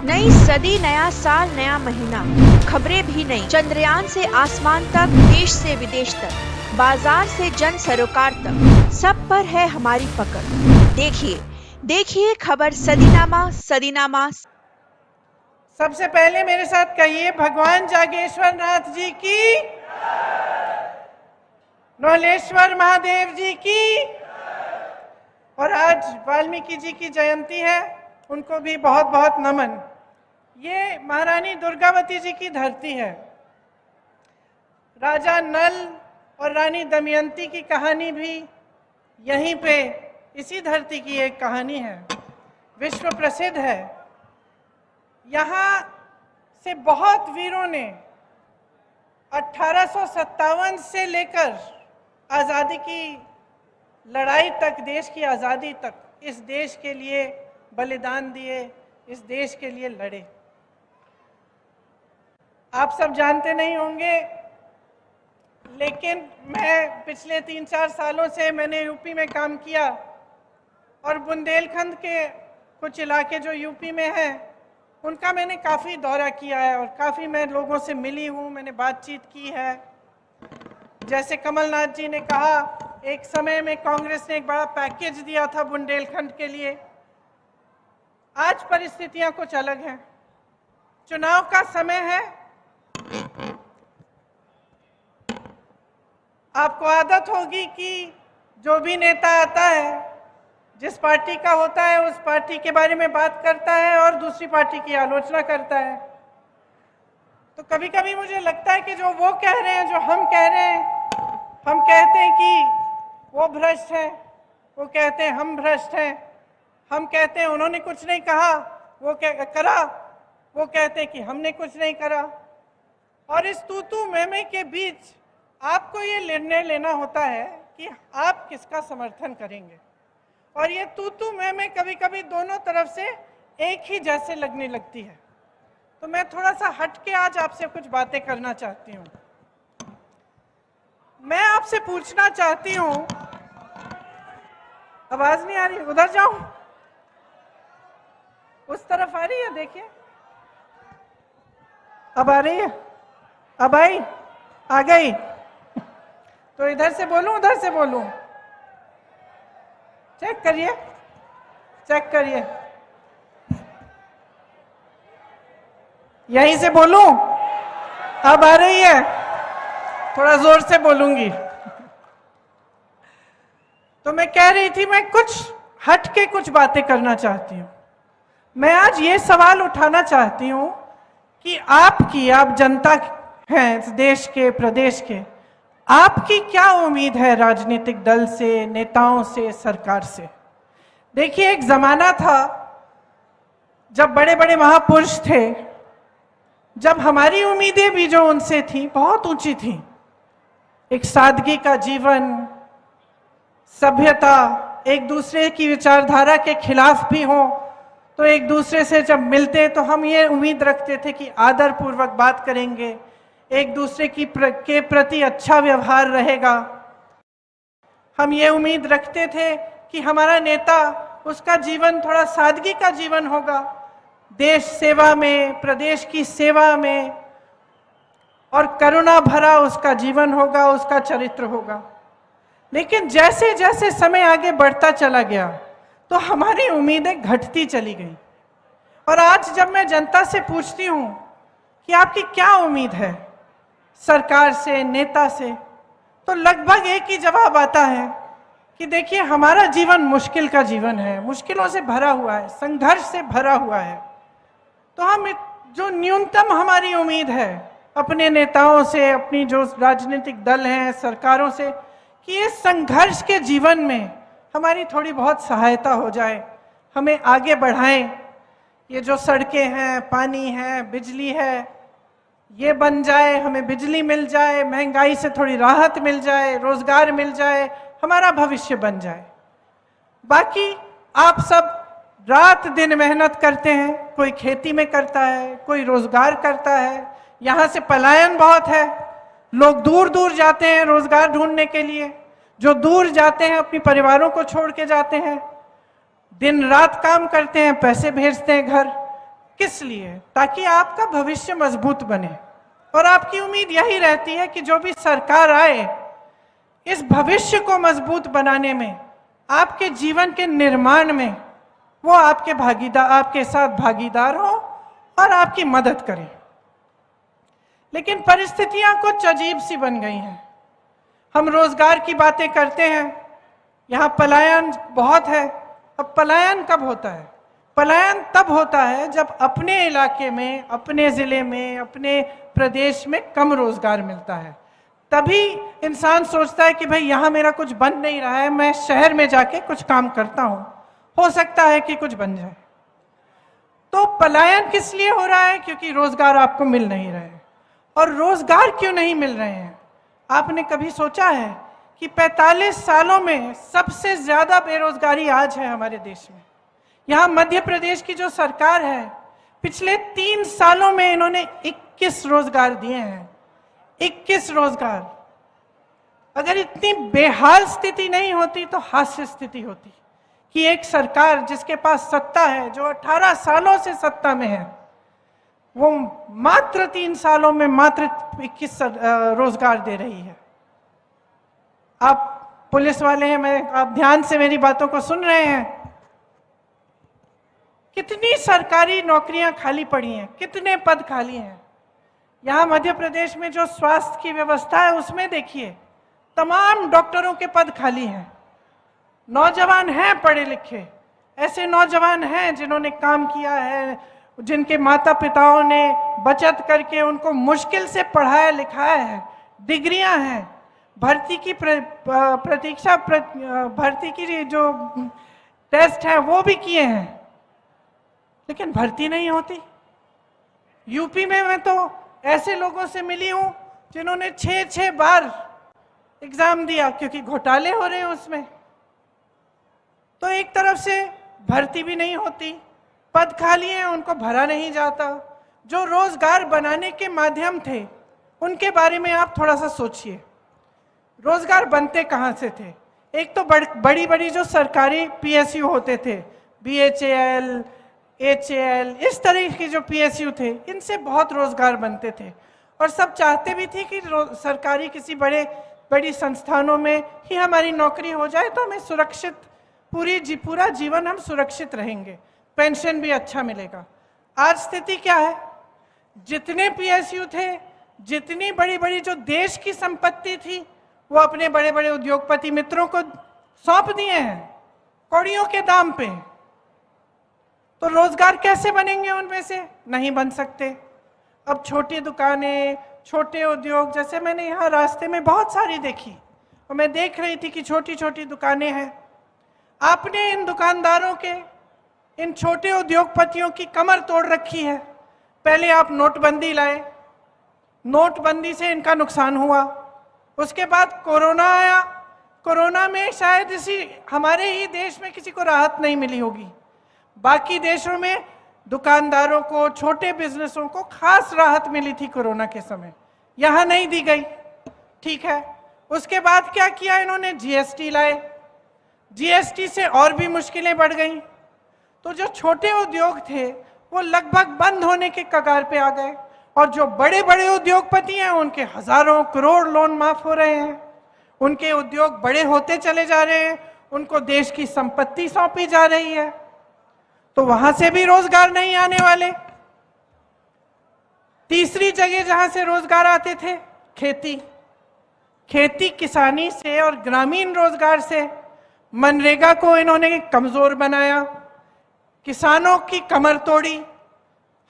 नई सदी, नया साल, नया महीना, खबरें भी नई। चंद्रयान से आसमान तक, देश से विदेश तक, बाजार से जन सरोकार तक, सब पर है हमारी पकड़। देखिए देखिए खबर सदीनामा सदीनामा। सबसे पहले मेरे साथ कहिए, भगवान जागेश्वर नाथ जी की, नौलेश्वर महादेव जी की। और आज वाल्मीकि जी की जयंती है, उनको भी बहुत बहुत नमन। ये महारानी दुर्गावती जी की धरती है। राजा नल और रानी दमयंती की कहानी भी यहीं पे, इसी धरती की एक कहानी है, विश्व प्रसिद्ध है। यहाँ से बहुत वीरों ने 1857 से लेकर आज़ादी की लड़ाई तक, देश की आज़ादी तक, इस देश के लिए बलिदान दिए, इस देश के लिए लड़े। आप सब जानते नहीं होंगे, लेकिन मैं पिछले 3-4 सालों से मैंने यूपी में काम किया और बुंदेलखंड के कुछ इलाके जो यूपी में हैं, उनका मैंने काफ़ी दौरा किया है और काफ़ी मैं लोगों से मिली हूँ, मैंने बातचीत की है। जैसे कमलनाथ जी ने कहा, एक समय में कांग्रेस ने एक बड़ा पैकेज दिया था बुंदेलखंड के लिए। आज परिस्थितियां कुछ अलग हैं, चुनाव का समय है। आपको आदत होगी कि जो भी नेता आता है, जिस पार्टी का होता है, उस पार्टी के बारे में बात करता है और दूसरी पार्टी की आलोचना करता है। तो कभी कभी मुझे लगता है कि जो वो कह रहे हैं, जो हम कह रहे हैं, हम कहते हैं कि वो भ्रष्ट है, वो कहते हैं हम भ्रष्ट हैं, हम कहते हैं उन्होंने कुछ नहीं कहा, वो करा, वो कहते हैं कि हमने कुछ नहीं करा। और इस तू मैं के बीच आपको ये निर्णय लेना होता है कि आप किसका समर्थन करेंगे। और ये तू मैं कभी कभी दोनों तरफ से एक ही जैसे लगने लगती है। तो मैं थोड़ा सा हट के आज आपसे कुछ बातें करना चाहती हूँ। मैं आपसे पूछना चाहती हूँ, आवाज नहीं आ रही, उधर जाऊं, उस तरफ आ रही है, देखिए अब आ रही है, अब आई, आ गई। तो इधर से बोलूं, उधर से बोलूं? चेक करिए, चेक करिए, यहीं से बोलूं? अब आ रही है? थोड़ा जोर से बोलूंगी। तो मैं कह रही थी, मैं कुछ हट के कुछ बातें करना चाहती हूं। मैं आज ये सवाल उठाना चाहती हूं कि आप जनता हैं इस देश के, प्रदेश के, आपकी क्या उम्मीद है राजनीतिक दल से, नेताओं से, सरकार से? देखिए, एक जमाना था जब बड़े बड़े महापुरुष थे, जब हमारी उम्मीदें भी जो उनसे थी बहुत ऊंची थी। एक सादगी का जीवन, सभ्यता, एक दूसरे की विचारधारा के खिलाफ भी हो तो एक दूसरे से जब मिलते तो हम ये उम्मीद रखते थे कि आदर पूर्वक बात करेंगे, एक दूसरे के प्रति अच्छा व्यवहार रहेगा। हम ये उम्मीद रखते थे कि हमारा नेता, उसका जीवन थोड़ा सादगी का जीवन होगा, देश सेवा में, प्रदेश की सेवा में, और करुणा भरा उसका जीवन होगा, उसका चरित्र होगा। लेकिन जैसे जैसे समय आगे बढ़ता चला गया तो हमारी उम्मीदें घटती चली गई। और आज जब मैं जनता से पूछती हूँ कि आपकी क्या उम्मीद है सरकार से, नेता से, तो लगभग एक ही जवाब आता है कि देखिए, हमारा जीवन मुश्किल का जीवन है, मुश्किलों से भरा हुआ है, संघर्ष से भरा हुआ है। तो हम जो न्यूनतम हमारी उम्मीद है अपने नेताओं से, अपनी जो राजनीतिक दल हैं, सरकारों से, कि इस संघर्ष के जीवन में हमारी थोड़ी बहुत सहायता हो जाए, हमें आगे बढ़ाएं। ये जो सड़कें हैं, पानी है, बिजली है, ये बन जाए, हमें बिजली मिल जाए, महंगाई से थोड़ी राहत मिल जाए, रोजगार मिल जाए, हमारा भविष्य बन जाए। बाकी आप सब रात दिन मेहनत करते हैं, कोई खेती में करता है, कोई रोजगार करता है। यहाँ से पलायन बहुत है, लोग दूर दूर जाते हैं रोजगार ढूंढने के लिए। जो दूर जाते हैं अपने परिवारों को छोड़ के जाते हैं, दिन रात काम करते हैं, पैसे भेजते हैं घर। किस लिए? ताकि आपका भविष्य मजबूत बने। और आपकी उम्मीद यही रहती है कि जो भी सरकार आए, इस भविष्य को मजबूत बनाने में, आपके जीवन के निर्माण में वो आपके साथ भागीदार हो और आपकी मदद करे। लेकिन परिस्थितियां कुछ अजीब सी बन गई हैं। हम रोजगार की बातें करते हैं, यहाँ पलायन बहुत है। अब पलायन कब होता है? पलायन तब होता है जब अपने इलाके में, अपने जिले में, अपने प्रदेश में कम रोजगार मिलता है। तभी इंसान सोचता है कि भाई यहाँ मेरा कुछ बन नहीं रहा है, मैं शहर में जाके कुछ काम करता हूँ, हो सकता है कि कुछ बन जाए। तो पलायन किस लिए हो रहा है? क्योंकि रोजगार आपको मिल नहीं रहे। और रोजगार क्यों नहीं मिल रहे हैं? आपने कभी सोचा है कि 45 सालों में सबसे ज्यादा बेरोजगारी आज है हमारे देश में। यहाँ मध्य प्रदेश की जो सरकार है, पिछले 3 सालों में इन्होंने 21 रोजगार दिए हैं। 21 रोजगार। अगर इतनी बेहाल स्थिति नहीं होती तो हास्य स्थिति होती कि एक सरकार जिसके पास सत्ता है, जो 18 सालों से सत्ता में है, वो मात्र 3 सालों में मात्र 21 रोजगार दे रही है। आप पुलिस वाले हैं, आप ध्यान से मेरी बातों को सुन रहे हैं। कितनी सरकारी नौकरियां खाली पड़ी हैं, कितने पद खाली हैं। यहाँ मध्य प्रदेश में जो स्वास्थ्य की व्यवस्था है उसमें देखिए, तमाम डॉक्टरों के पद खाली हैं। नौजवान हैं पढ़े लिखे, ऐसे नौजवान हैं जिन्होंने काम किया है, जिनके माता पिताओं ने बचत करके उनको मुश्किल से पढ़ाया लिखाया है, डिग्रियां हैं, भर्ती की भर्ती की जो टेस्ट है वो भी किए हैं, लेकिन भर्ती नहीं होती। यूपी में मैं तो ऐसे लोगों से मिली हूं जिन्होंने 6 बार एग्जाम दिया क्योंकि घोटाले हो रहे हैं उसमें। तो एक तरफ से भर्ती भी नहीं होती, पद खाली हैं, उनको भरा नहीं जाता। जो रोजगार बनाने के माध्यम थे उनके बारे में आप थोड़ा सा सोचिए। रोजगार बनते कहाँ से थे? एक तो बड़ी बड़ी जो सरकारी पीएसयू होते थे, बीएचईएल, एचएएल, इस तरह के जो पीएसयू थे, इनसे बहुत रोजगार बनते थे। और सब चाहते भी थे कि सरकारी किसी बड़ी संस्थानों में ही हमारी नौकरी हो जाए तो हमें सुरक्षित, पूरा जीवन हम सुरक्षित रहेंगे, पेंशन भी अच्छा मिलेगा। आज स्थिति क्या है? जितने पीएसयू थे, जितनी बड़ी बड़ी जो देश की संपत्ति थी, वो अपने बड़े बड़े उद्योगपति मित्रों को सौंप दिए हैं कौड़ियों के दाम पे। तो रोजगार कैसे बनेंगे उनमें से? नहीं बन सकते। अब छोटी दुकानें, छोटे उद्योग, जैसे मैंने यहाँ रास्ते में बहुत सारी देखी और मैं देख रही थी कि छोटी छोटी दुकानें हैं। आपने इन दुकानदारों के, इन छोटे उद्योगपतियों की कमर तोड़ रखी है। पहले आप नोटबंदी लाए, नोटबंदी से इनका नुकसान हुआ। उसके बाद कोरोना आया, कोरोना में शायद हमारे ही देश में किसी को राहत नहीं मिली होगी। बाकी देशों में दुकानदारों को, छोटे बिजनेसों को खास राहत मिली थी कोरोना के समय, यहाँ नहीं दी गई। ठीक है, उसके बाद क्या किया इन्होंने? जीएसटी लाए। जीएसटी से और भी मुश्किलें बढ़ गई। तो जो छोटे उद्योग थे वो लगभग बंद होने के कगार पे आ गए, और जो बड़े बड़े उद्योगपति हैं उनके हजारों करोड़ लोन माफ हो रहे हैं। उनके उद्योग बड़े होते चले जा रहे हैं, उनको देश की संपत्ति सौंपी जा रही है, तो वहां से भी रोजगार नहीं आने वाले। तीसरी जगह जहां से रोजगार आते थे, खेती किसानी से और ग्रामीण रोजगार से। मनरेगा को इन्होंने कमजोर बनाया, किसानों की कमर तोड़ी।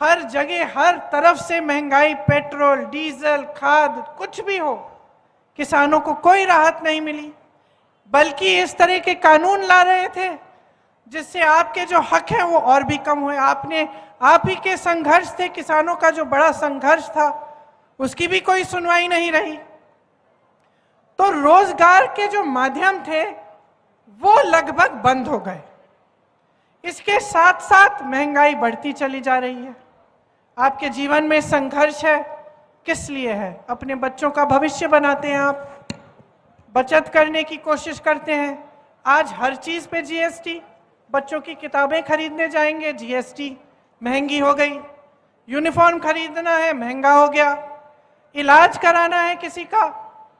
हर जगह हर तरफ से महंगाई, पेट्रोल, डीजल, खाद, कुछ भी हो, किसानों को कोई राहत नहीं मिली, बल्कि इस तरह के कानून ला रहे थे जिससे आपके जो हक हैं वो और भी कम हुए। आप ही के संघर्ष थे, किसानों का जो बड़ा संघर्ष था उसकी भी कोई सुनवाई नहीं रही। तो रोजगार के जो माध्यम थे वो लगभग बंद हो गए। इसके साथ साथ महंगाई बढ़ती चली जा रही है। आपके जीवन में संघर्ष है, किस लिए है? अपने बच्चों का भविष्य बनाते हैं आप, बचत करने की कोशिश करते हैं। आज हर चीज पे जीएसटी, बच्चों की किताबें खरीदने जाएंगे जीएसटी, महंगी हो गई, यूनिफॉर्म खरीदना है महंगा हो गया, इलाज कराना है किसी का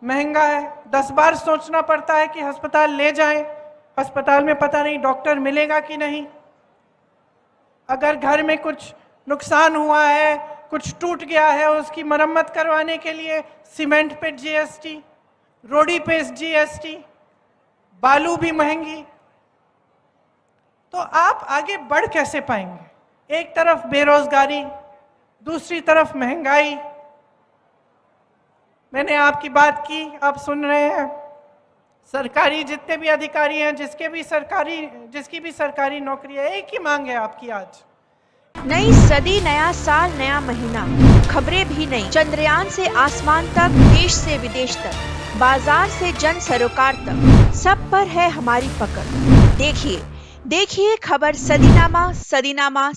महंगा है, 10 बार सोचना पड़ता है कि अस्पताल ले जाएं, अस्पताल में पता नहीं डॉक्टर मिलेगा कि नहीं। अगर घर में कुछ नुकसान हुआ है, कुछ टूट गया है, उसकी मरम्मत करवाने के लिए सीमेंट पे जीएसटी, रोड़ी पे जीएसटी, बालू भी महंगी। तो आप आगे बढ़ कैसे पाएंगे? एक तरफ बेरोजगारी, दूसरी तरफ महंगाई। मैंने आपकी बात की, आप सुन रहे हैं। सरकारी जितने भी अधिकारी हैं, जिसकी भी सरकारी नौकरी है, एक ही मांग है आपकी आज। नई सदी, नया साल, नया महीना, खबरें भी नई। चंद्रयान से आसमान तक, देश से विदेश तक, बाजार से जन सरोकार तक, सब पर है हमारी पकड़। देखिए खबर सदीनामा।